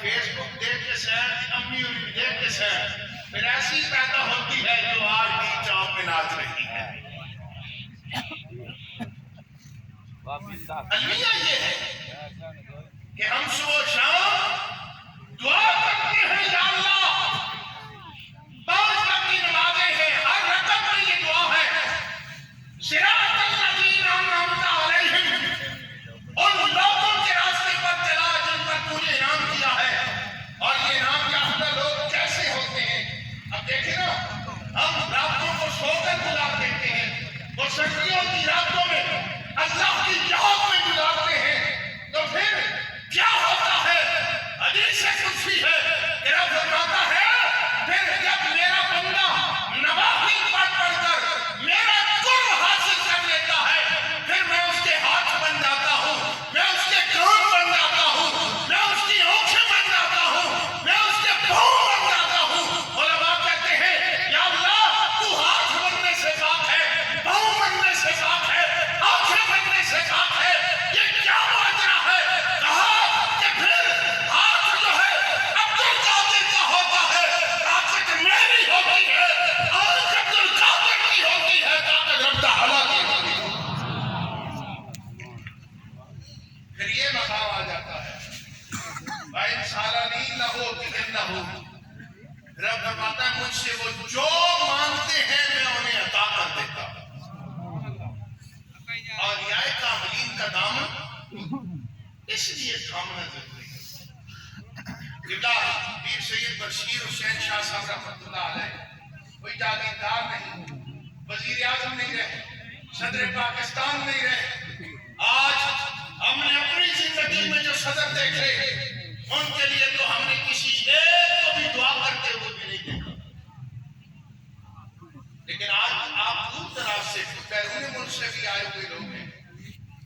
Face بک دیکھ کے سیر امی انہیں دیکھ کے سیر پھر ایسی پیدا ہوتی ہے جو آج بھی چاؤں میں ناچ رہی ہے. المیہ یہ ہے کہ ہم صبح و شام دعا کرتے ہیں یا اللہ 5 وقت کی نمازیں ہیں ہر رکعت میں یہ دعا ہے صراط الذین انعمت علیہم ان لوگوں کے راستے پر چلا جن پر تو نے انعام کیا ہے. اور یہ انعام یافتہ لوگ کیسے ہوتے ہیں؟ اب دیکھیں نا ہم راتوں کو سو کر گزار دیتے ہیں وہ سردیوں کی راتوں میں اللہ کی یاد میں گزارتے ہیں تو پھر کیا ہوتا ہے؟ حدیث قدسی ہے کہ رب فرماتا ہے پھر جب میرا بندہ نوافل پڑھ پڑھ کر میرا قرب حاصل کر لیتا ہے پھر میں اس کے ہاتھ بن جاتا ہوں میں اس کے کان بن جاتا ہوں میں اس کی آنکھیں بن جاتا ہوں میں اس کے پاؤں بن جاتا ہوں. علماء کہتے ہیں یا اللہ تو ہاتھ بننے سے پاک ہے پاؤں بننے سے پاک ہے آنکھیں بننے سے پاک ہے یہ کیا معجزہ ہے؟ کہا کہ پھر ہاتھ جو ہے عبد القادر کا ہوتا ہے طاقت میری ہوتی ہے آنکھ عبد القادر کی ہوتی ہے طاقت رب تعالیٰ کی ہوتی ہے. پھر یہ مقام آ جاتا ہے وَإِنْ سَأَلَنِي لَأُعْطِيَنَّهُ رب فرماتا ہے مجھ سے وہ جو مانگتے ہیں میں انہیں عطا کر دیتا ہوں. اور یہ کاملین کا دامن اس لیے تھامنا ضروری ہے. قبلہ پیر سید بشیر حسین شاہ صاحب رحمۃ اللہ علیہ کوئی جاگیردار نہیں وزیر اعظم نہیں رہے صدر پاکستان نہیں رہے. آج ہم نے اپنی زندگی میں جو صدر دیکھے ان کے لیے تو ہم نے کسی ایک کو بھی دعا کرتے ہوئے بھی نہیں دیکھا. لیکن آج آپ دور دراز سے بیرون ملک سے بھی آئے ہوئے لوگ ہیں.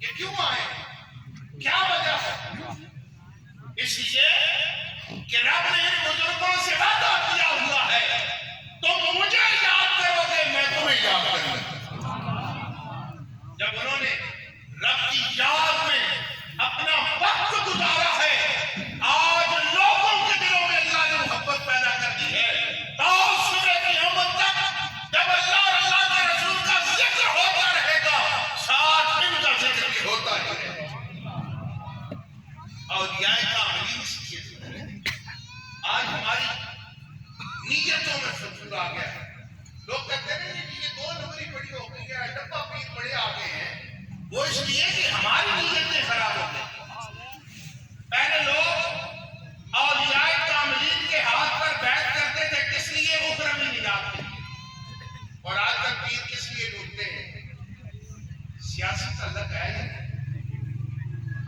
یہ کیوں آئے؟ کیا وجہ ہے؟ اس لیے کہ رب نے ان بزرگوں سے وعدہ کیا ہوا ہے تم مجھے یاد کرو گے میں تمہیں یاد کروں گا. جب انہوں نے رب کی یاد میں اپنا وقت گزارا ہے آج لوگوں کے دلوں میں اللہ نے محبت پیدا کر دی ہے. تو صبح قیامت تک جب اللہ اور اللہ کے رسول کا ذکر ہوتا رہے گا ساتھ ان کا ذکر بھی ہوتا ہی رہے گا. اور یہ کاملین سے آج ہماری نیتوں میں فتور آ گیا ہے. لوگ کہتے ہیں کہ یہ 2 نمبری بڑی ہو گئی ہے ڈبہ پیر بڑے آگے ہیں وہ اس لیے کہ ہماری نیتیں خراب ہو گئی. پہلے لوگ اولیاء کاملین کے ہاتھ پر بیعت کرتے تھے کس لیے؟ اخروی نجات کے لیے. اور آج کل پیر کس لیے ڈھونڈتے ہیں؟ سیاسی تعلق ہے یا نہیں؟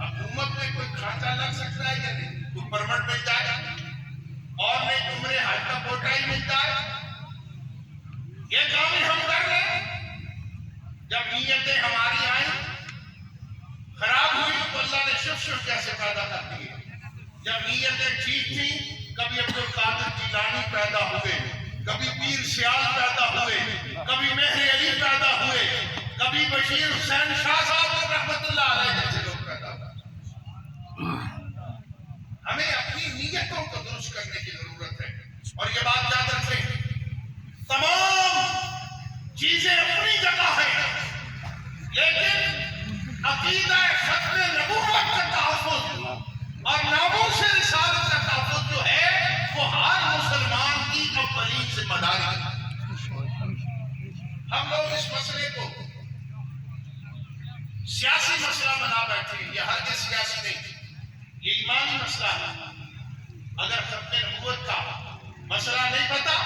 حکومت میں کوئی کھانچا لگ سکتا ہے یا نہیں؟ کوئی پرمٹ مل جائے گا اور نہیں عمرے حج کا کوٹا ہی ملتا ہے. یہ کام ہم کر لیں. جب نیتیں ہماری آئیں خراب ہوئی تو اللہ نے شف کیسے پیدا کر دیے. جب نیتیں ٹھیک تھیں کبھی عبد القادر جیلانی پیدا ہوئے کبھی پیر سیال پیدا ہوئے کبھی مہر علی پیدا ہوئے کبھی بشیر حسین شاہ صاحب رحمۃ اللہ علیہ جیسے لوگ پیدا ہوئے. ہمیں اپنی نیتوں کو درست کرنے کی ضرورت ہے. اور یہ بات یاد رکھیں تمام چیزیں اپنی جگہ ہیں لیکن عقیدہ ختم نبوت کا تحفظ اور ناموس رسالت کا تحفظ جو ہے وہ ہر مسلمان کی اولین ذمہ داری ہے. ہم لوگ اس مسئلے کو سیاسی مسئلہ بنا بیٹھے. یہ ہرگز سیاسی نہیں یہ ایمانی مسئلہ ہے. اگر ختم نبوت کا مسئلہ نہیں پتا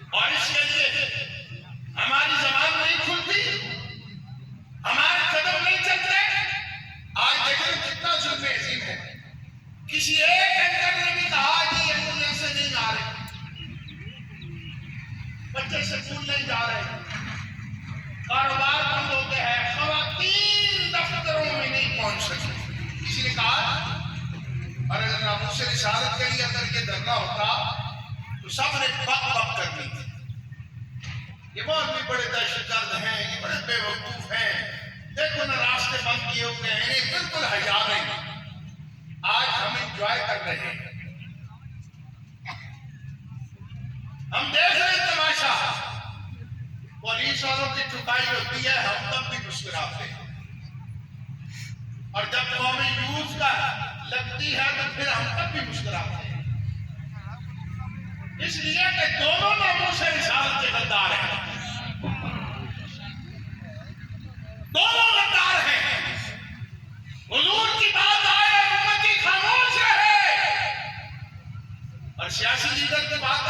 اور اس کے لیے ہماری زبان نہیں کھلتی ہمارے قدم نہیں چلتے. آج دیکھیں کتنا ظلم عظیم ہے. کسی ایک اینکر نے بھی کہا کہ ایمبولینس سے نہیں آ رہے بچے سکول نہیں جا رہے کاروبار بند ہو گئے ہیں خواتین دفتروں میں نہیں پہنچ سکتی. کسی نے کہا اور اگر ناموس رسالت کے لیے اگر یہ دھرنا ہوتا تو سب نے بک بک کر دی تھی. یہ بہت بھی بڑے دہشت گرد ہیں یہ بڑے بے وقوف ہیں دیکھو نہ راستے بند کیے ہوئے ہیں انہیں بالکل حیا نہیں. آج ہم انجوائے کر رہے ہیں ہم دیکھ رہے ہیں تماشا، پولیس والوں کی چٹائی ہوتی ہے، ہم تب بھی مسکراتے ہیں، اور جب قومی یوز کا لگتی ہے تو پھر ہم تب بھی مسکراتے ہیں، اس لیے کہ دونوں ناموں سے رسالت کے غدار ہیں، دونوں غدار ہیں۔ حضور کی بات آئے امتی خاموش رہے، اور سیاسی لیڈر کی بات